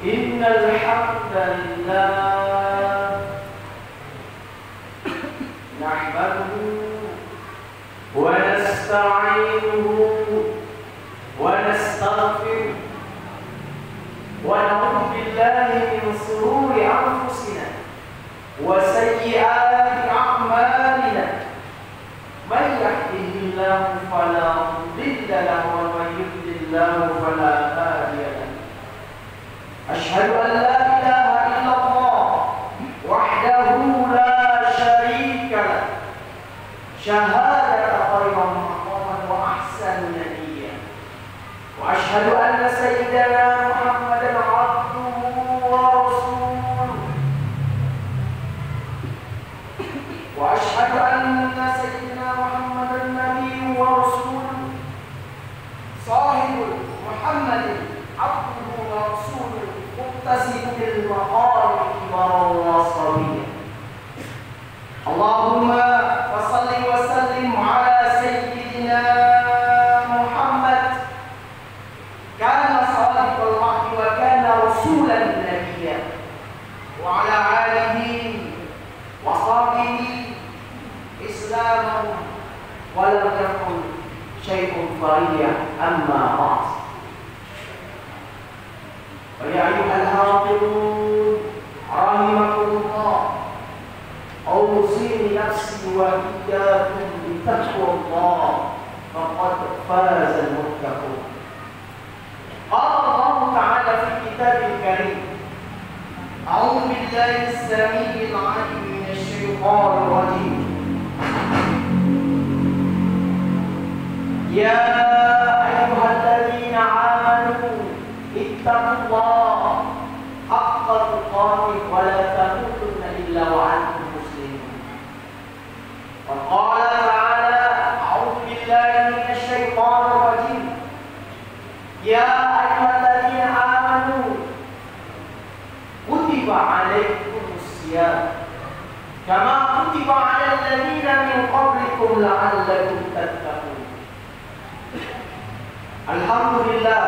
Innal hamdalillah nahmaduhu wa nasta'inuhu wa nastaghfiruh wa na'udzu billahi min shururi anfusina wa sayyiati a'malina. Man yahdihillahu fala mudilla lahu wa man yudlillahu fala hadiya lahu. Asyhadu an la ilaha illallah wahdahu la syarika lah. Syahadata khairan maqaman wa ahsan nabiyya. Wa asyhadu anna sayyidana Muhammadan abduhu wa rasuluh. Wa asyhadu anna sayyidina Muhammadan nabiyyu wa rasuluh. Sahibul Muhammadin abduhu wa rasuluh. Muqtasidun bil maqam wa wasabiyah. Allahumma wa salli wa sallim ala sayyidina Muhammad kana sadiqul wahyi wa kana rasulan nabiyya wa ala alihi wa sahbihi islamu wa lam yakun syai'un fariyya amma ba'd. Ya ayyuhal hafidun rahimakumullah, awsini nafsi wa iyyakum bi taqwallah faqad faza al-muttaqun. Qala Allah ta'ala fi kitabil karim, a'udzu billahi as-sami'il 'alim minasy syaithanir rajim. Ya ayyuhalladzina amanu ittaqullaha haqqa tuqatih wa la tamutunna illa wa antum muslimun. Wa qala ta'ala, a'udzu billahi minasy syaithanir rajim. Ya ayyuhalladzina amanu kutiba 'alaikumus shiyam kama kutiba 'alal ladzina min qablikum la'allakum tattaqun. Alhamdulillah,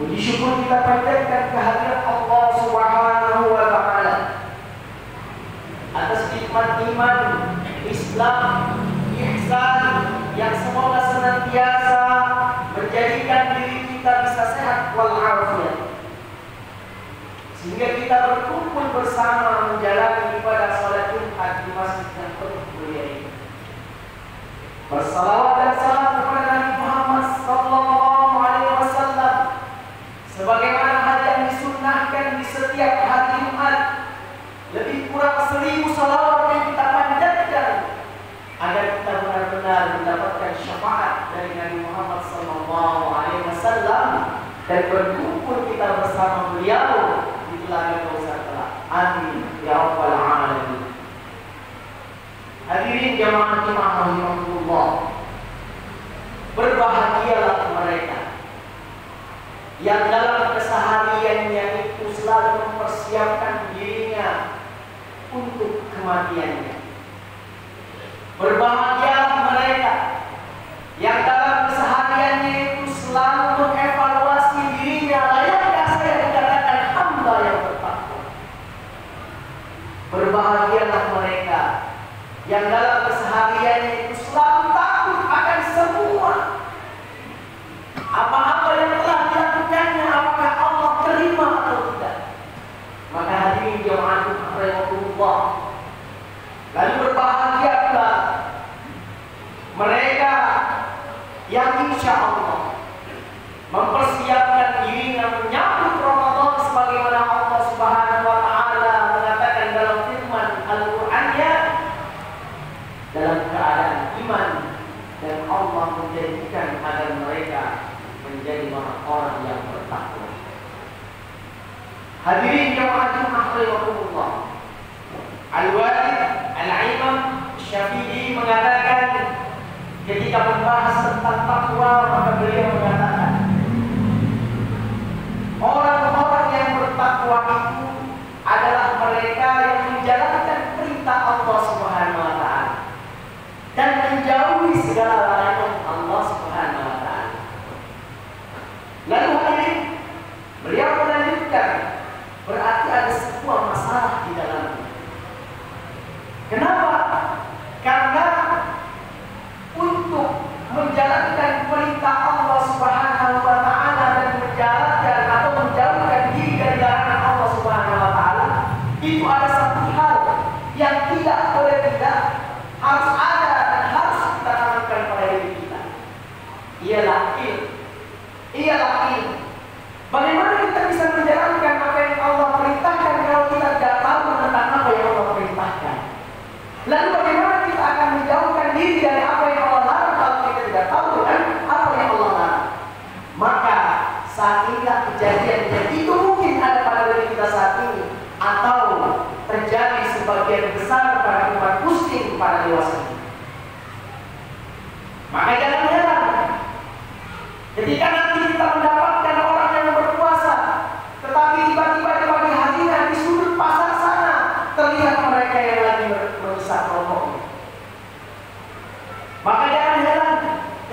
puji syukur kita panjatkan kehadirat Allah Subhanahu wa ta'ala atas nikmat iman, Islam, ihsan yang semoga senantiasa menjadikan diri kita bisa sehat walafiat, sehingga kita berkumpul bersama menjalani ibadah salat Jumat di masjid yang penuh mulia ini. Bersalawat dan salam kepada Nabi Muhammad sallallahu alaihi wasallam sebagaimana hal yang disunnahkan di setiap hari Jumat. Lebih kurang 1000 salawat yang kita panjatkan agar kita benar-benar mendapatkan syafaat dari Nabi Muhammad sallallahu alaihi wasallam dan berkumpul kita bersama beliau di telaga Kautsar kelak. Amin ya rabbal alamin. Hadirin jamaah rahimahullah, berbahagialah mereka yang dalam kesehariannya itu selalu mempersiapkan dirinya untuk kematiannya. Berbahagialah mereka yang dalam kesehariannya itu selalu mengevaluasi dirinya, layakkah saya dikatakan hamba yang bertakwa. Berbahagialah mereka yang dalam kesehariannya itu selalu takut akan semua apa-apa yang telah dilakukannya, apakah Allah terima atau tidak. Maka hadirin jamaah rahimahullah, lalu berbahagialah mereka yang insya Allah mempersiapkan dirinya menyambut Ramadan sebagaimana Allah Subhanahu wa ta'ala mengatakan dalam firman Al-Qur'annya, dalam keadaan iman, dan Allah menjadikan agar mereka menjadi orang-orang yang bertakwa. Hadirin jamaah rahimahullah, Al-Walid Al-Imam Syafi'i mengatakan ketika membahas tentang takwa, maka beliau mengatakan orang-orang yang bertakwa itu adalah mereka yang menjalankan perintah Allah Subhanahu wa ta'ala dan menjauhi segala larangan Allah Subhanahu wa ta'ala. Lalu hadirin, beliau ialah ilmu. Bagaimana kita bisa menjalankan apa yang Allah perintahkan kalau kita tidak tahu tentang apa yang Allah perintahkan? Lalu bagaimana kita akan menjauhkan diri dari apa yang Allah larang kalau kita tidak tahu kan apa yang Allah larang? Maka saat inilah kejadian yang itu mungkin ada pada diri kita saat ini, atau terjadi sebagian besar pada umat muslim pada dewasa ini. Maka jangan heran ketika nanti kita mendapatkan orang yang berpuasa, tetapi tiba-tiba di pagi harinya di sudut pasar sana terlihat mereka yang lagi merusak rokoknya. Maka jangan heran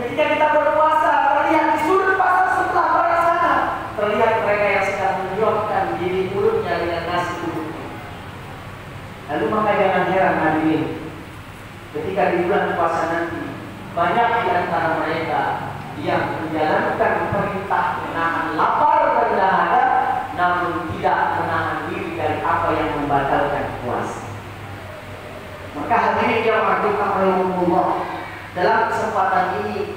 ketika kita berpuasa terlihat di sudut pasar sebelah barat sana terlihat mereka yang sedang menyiapkan diri mulutnya dengan nasi uduknya. Lalu maka jangan heran hadirin ketika di bulan puasa nanti banyak di antara mereka yang menjalankan perintah menahan lapar dan dahaga, namun tidak menahan diri dari apa yang membatalkan puasa. Maka hadirin jamaah rahimahumullah, dalam kesempatan ini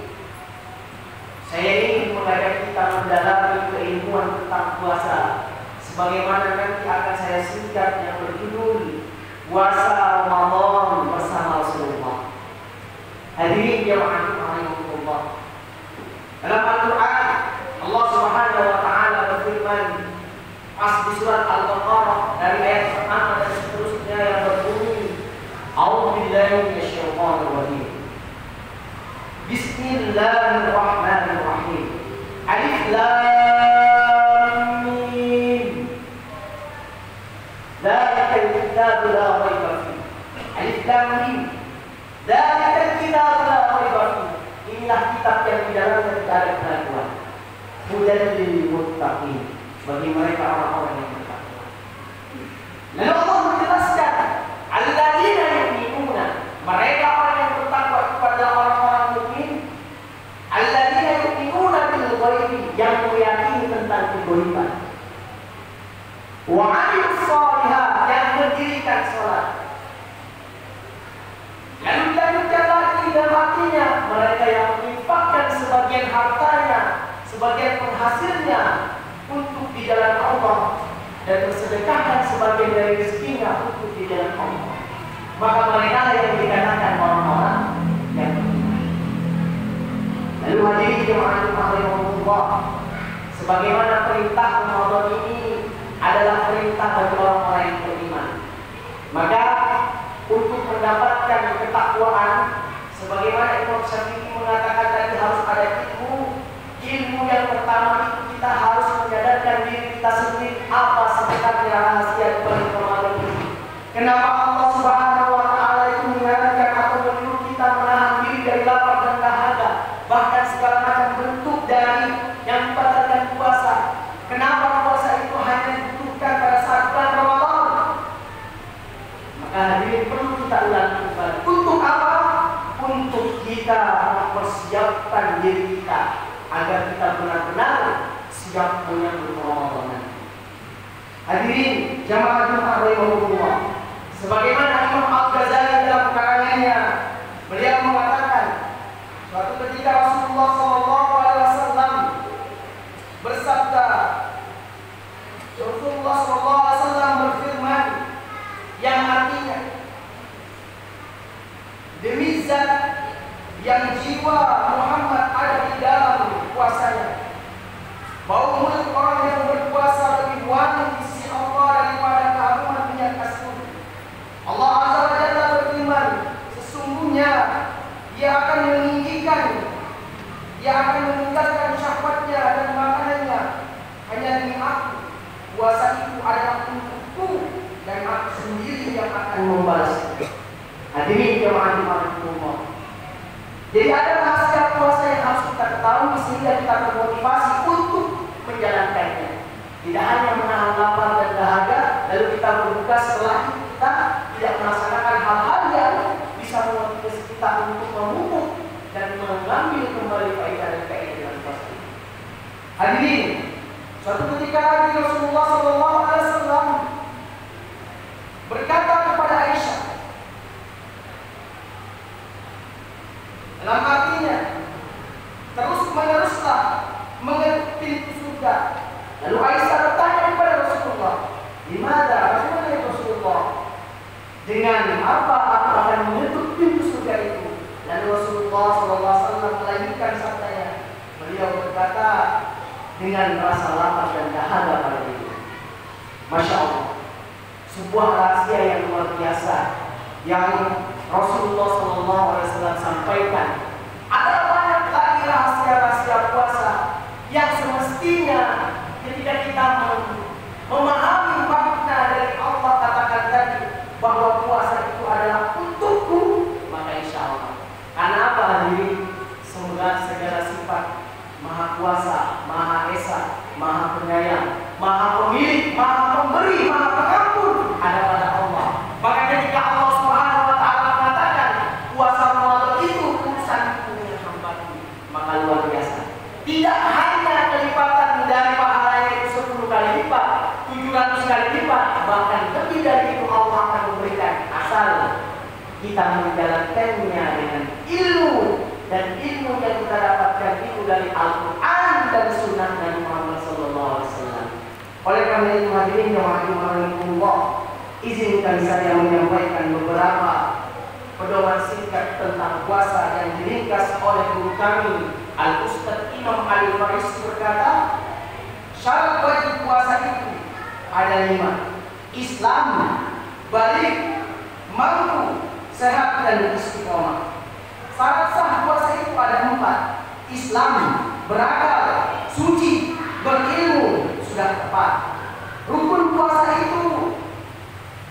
saya ingin mengajak kita mendalami keilmuan tentang puasa, sebagaimana nanti akan saya singkat yang berjudul Puasa Ramadan bersama Rasulullah. Hadirin jamaah rahimahumullah, dalam Al-Quran Allah Subhanahu wa taala berfirman pas di surat Al-Baqarah dari ayat pertama dan seterusnya yang berbunyi A'udzubillahi minasyaitonir rajim. Bismillahirrahmanirrahim. Alif Lam Mim. Dzalikal kitabu la raiba fihi. Alif Lam Mim. Dzalikal kitabu la raiba fihi. Inilah kitab yang di dalamnya tidak ada keraguan. Hudan lil muttaqin, bagi mereka orang-orang yang bertakwa. Lalu Allah menjelaskan alladzina yu'minuna, mereka orang yang bertakwa kepada orang-orang mukmin. Alladzina yu'minuna bil ghaibi, yang meyakini tentang kegaiban. Wa 'amilus shalihat, yang mendirikan salat. Lalu dilanjutkan lagi dalam artinya mereka yang menginfakkan sebagian hartanya, sebagian penghasilnya untuk di jalan Allah dan bersedekahkan sebagian dari rezekinya untuk di jalan Allah. Maka mereka yang dikatakan orang-orang yang beriman. Lalu hadirin jemaah rahimahumullah, sebagaimana perintah Ramadan ini adalah perintah bagi orang-orang yang beriman, maka untuk mendapatkan ketakwaan, sebagaimana Imam Syafi'i mengatakan tadi harus ada ilmu. Ilmu yang pertama itu kita harus menyadarkan diri kita sendiri apa sebenarnya rahasia di balik Ramadan ini. Kenapa Allah Subhanahu wa taala itu menyarankan atau menyuruh kita menahan diri dari lapar dan dahaga, bahkan segala macam bentuk dari yang membatalkan puasa. Kenapa puasa itu hanya dibutuhkan pada saat bulan Ramadan? Maka hadirin perlu kita ulangi kembali. Untuk apa? Untuk kita mempersiapkan diri kita agar kita benar-benar siap menyambut Ramadan. Hadirin jamaah rahimahumullah, sebagaimana Imam Al-Ghazali dalam karangannya, beliau mengatakan suatu ketika Rasulullah SAW bersabda, Rasulullah SAW berfirman yang artinya, demi zat yang jiwa Muhammad ada di dalam puasanya, bau mulut orang yang berpuasa lebih wangi di sisi Allah daripada keharuman minyak kasturi. Allah Azza wa Jalla berfirman, sesungguhnya Dia akan meninggikan, Dia akan meninggalkan syahwatnya dan makanannya hanya demi Aku. Puasa itu adalah untukku dan Aku sendiri yang akan membalasnya. Hadirin jemaah rahimahumullah, jadi ada rahasia puasa yang harus kita ketahui sehingga kita termotivasi untuk menjalankannya. Tidak hanya menahan lapar dan dahaga, lalu kita berbuka setelah itu kita tidak melaksanakan hal-hal yang bisa memotivasi kita untuk memupuk dan mengambil kembali faedah dan keinginan puasa ini. Hadirin, suatu ketika lagi Rasulullah SAW berkata kepada Aisyah, dalam artinya terus meneruslah apa aku akan menutup pintu surga itu. Dan Rasulullah SAW melanjutkan sabdanya. Beliau berkata, dengan rasa lapar dan dahaga pada itu. Masya Allah, sebuah rahasia yang luar biasa yang Rasulullah SAW sampaikan. Ada banyak lagi rahasia-rahasia puasa yang semestinya ketika kita memahami makna dari Allah katakan tadi bahwa puasa itu adalah untukku, maka insya Allah. Karena apa hadirin? Semoga segala sifat Maha Kuasa, Maha Esa, Maha Penyayang, Maha Pemilik, Maha Pemberi, Maha Pengampun ada pada Allah. Maka ketika Allah Subhanahu wa Ta'ala mengatakan puasa Ramadan itu urusanku dengan hamba-Ku, maka luar biasa. Tidak hanya kelipatan dari pahalanya itu 10 kali lipat, 700 kali lipat, bahkan lebih dari itu Allah akan memberikan asal kita menjalankannya dengan ilmu. Dan ilmu yang kita dapatkan itu dari Al-Quran dan Sunnah Nabi Muhammad SAW. Oleh karena itu hadirin yang rahimahullah, izinkan saya menyampaikan beberapa pedoman singkat tentang puasa yang diringkas oleh guru kami Al-Ustaz Imam Ali Faris berkata, syarat wajib puasa itu ada 5: Islam, balik, mampu, sehat dan istiqomah. Syarat sah puasa itu ada 4: Islam, berakal, suci, berilmu, sudah tepat. Rukun puasa itu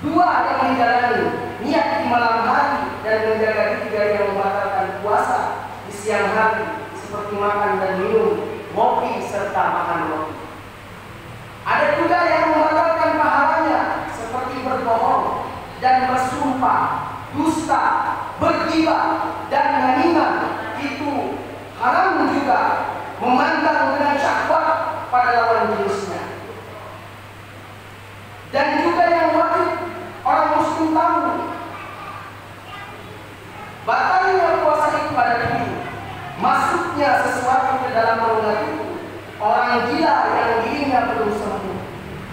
2 yang dijalani: niat di malam hari dan menjaga diri dari yang membatalkan puasa di siang hari seperti makan dan minum, ngopi serta makan roti. Ada juga yang membatalkan pahalanya seperti berbohong dan bersumpah, dusta, bergibah dan namimah, itu haram juga. Memandang dengan syahwat pada lawan jenisnya. Dan juga yang wajib orang muslim tahu, batalnya puasa itu pada diri, masuknya sesuatu ke dalam rongga tubuh, orang gila yang dirinya belum sembuh,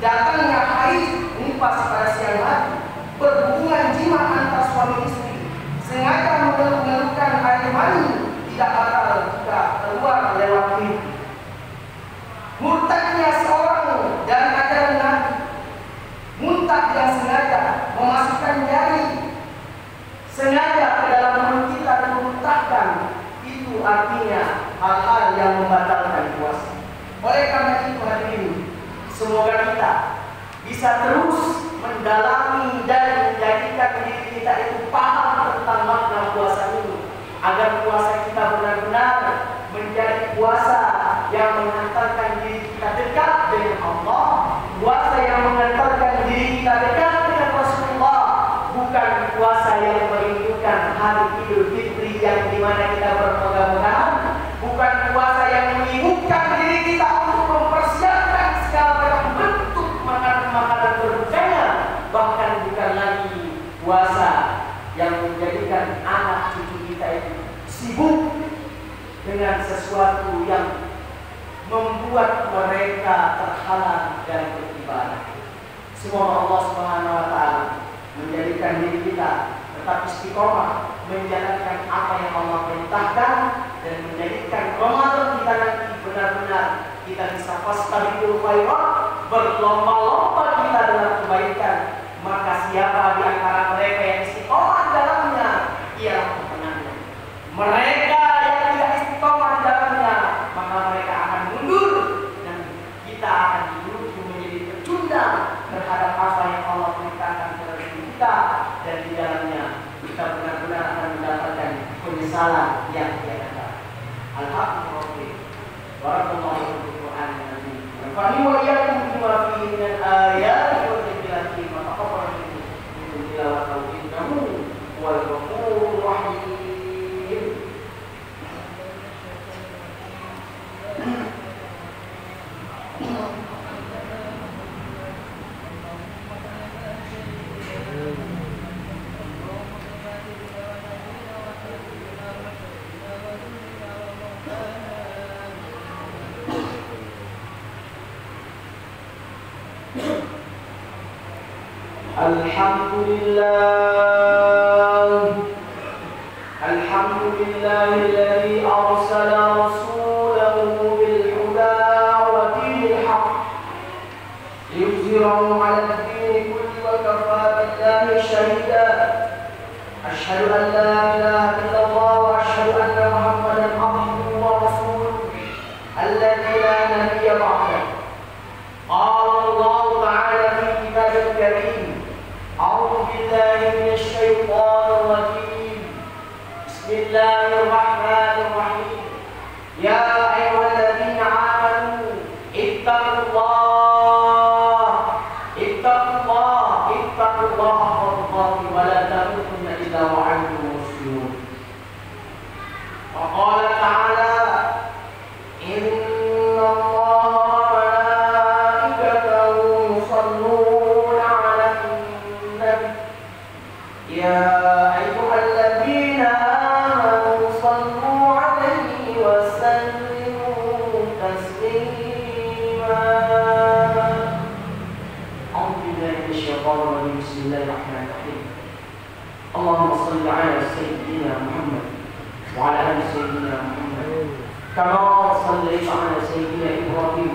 datangnya haid nifas pada siang hari, berhubungan jima antar suami istri, sengaja mengeluarkan air mani tidak batal jika keluar lewat mimpi, murtadnya seorang dari ajaran Nabi, muntah yang sengaja memasukkan jari sengaja ke dalam mulut kita dan memuntahkan, itu artinya hal-hal yang membatalkan puasa. Oleh karena itu hadirin, semoga kita bisa terus mendalami dan menjadikan diri kita itu paham tentang makna puasa ini, agar puasa kita benar-benar menjadi puasa yang mengantarkan diri kita dekat dengan Allah, puasa yang mengantarkan diri kita dekat dengan Rasulullah, bukan puasa yang merindukan hari Idul Fitri yang dimana kita berpegang-pegangan, bukan puasa yang menyibukkan diri kita untuk mempersiapkan segala macam bentuk makanan-makanan berbukanya, bahkan bukan lagi puasa yang menjadikan anak cucu kita itu sibuk dengan sesuatu yang membuat mereka terhalang dari beribadah. Semoga Allah Subhanahu wa Ta'ala menjadikan diri kita tetap istiqomah menjalankan apa yang Allah perintahkan dan menjadikan Ramadan kita nanti benar-benar kita bisa fastabiqul khairat, berlomba-lomba kita dalam kebaikan. Maka siapa di antara mereka yang istiqomah dalamnya, ialah pemenangnya. Mereka yang tidak istiqomah di dalamnya, maka mereka akan mundur dan kita akan dituju menjadi pecundang terhadap apa yang Allah perintahkan kepada kita, dan di dalamnya kita benar-benar akan mendapatkan penyesalan yang tiada tara. Alhamdulillah. Barakallahu fiikum wa a'lam. Wa iyyakum bima fihi min al-ayati wa dzikrillahi wa taqabbal minkum tilawatahu innahu wal ghafurur rahim. Alhamdulillah alladzi arsala rasulahu bil huda wa dinil haqq liyuzhirahu 'ala ad-din kulli wa kafa billahi shahida. Asyhadu an la ilaha illallah wa asyhadu anna Muhammadan abduhu wa rasuluhu alladzi la nabiyya ba'dahu. Qala Allah ta'ala fi kitabil karim. A'udzu billahi minasy syaithanir rajim. Bismillahirrahmanirrahim. Ya ayyuhalladzina amanu ittaqullaha haqqa tuqatih wa la tamutunna illa wa antum muslimun. Wa qala ta'ala inna Allaha wa malaikatahu yusalluna 'alan nabi ya ayyuhalladzina amanu sallu 'alaihi wa sallimu taslima. Bismillahirrahmanirrahim. Allahumma salli ala sayyidina Muhammad wa ala ali sayyidina Muhammad kama sallaita ala sayyidina Ibrahim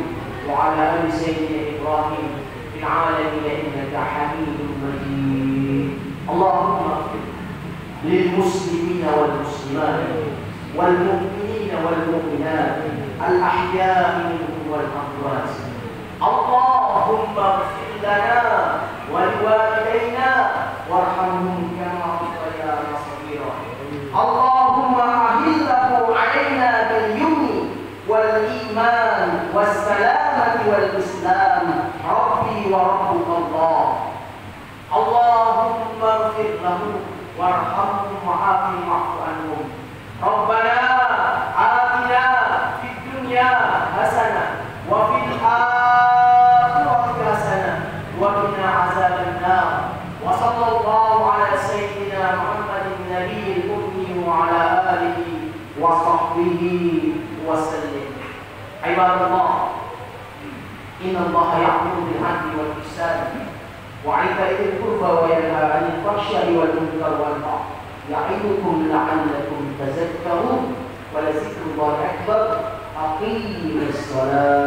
wa ala ali sayyidina Ibrahim fil alamin innaka Hamidum Majid. Allahumma ighfir lil muslimina wal muslimat wal mu'minina wal mu'minat al ahya'i minhum wal amwat. Allahumma ighfir lana ولوالدينا وارحمهم كما ربيانا صغيرا. اللهم أهله علينا باليمن والإيمان والسلامة والإسلام ربي وربك الله. اللهم اغفر لهم وارحمهم وعافهم واعف عنهم. ربنا آتنا في الدنيا حسنة وفي الآخرة حسنة وقنا عذاب النار. وصلى الله على سيدنا محمد النبي الأمي وعلى آله وصحبه وسلم. عباد الله، إن الله يأمر بالعدل والإحسان وإيتاء ذي القربى وينهى عن الفحشاء والمنكر والبغي يعظكم لعلكم تذكرون. ولذكر الله أكبر. أقيموا الصلاة.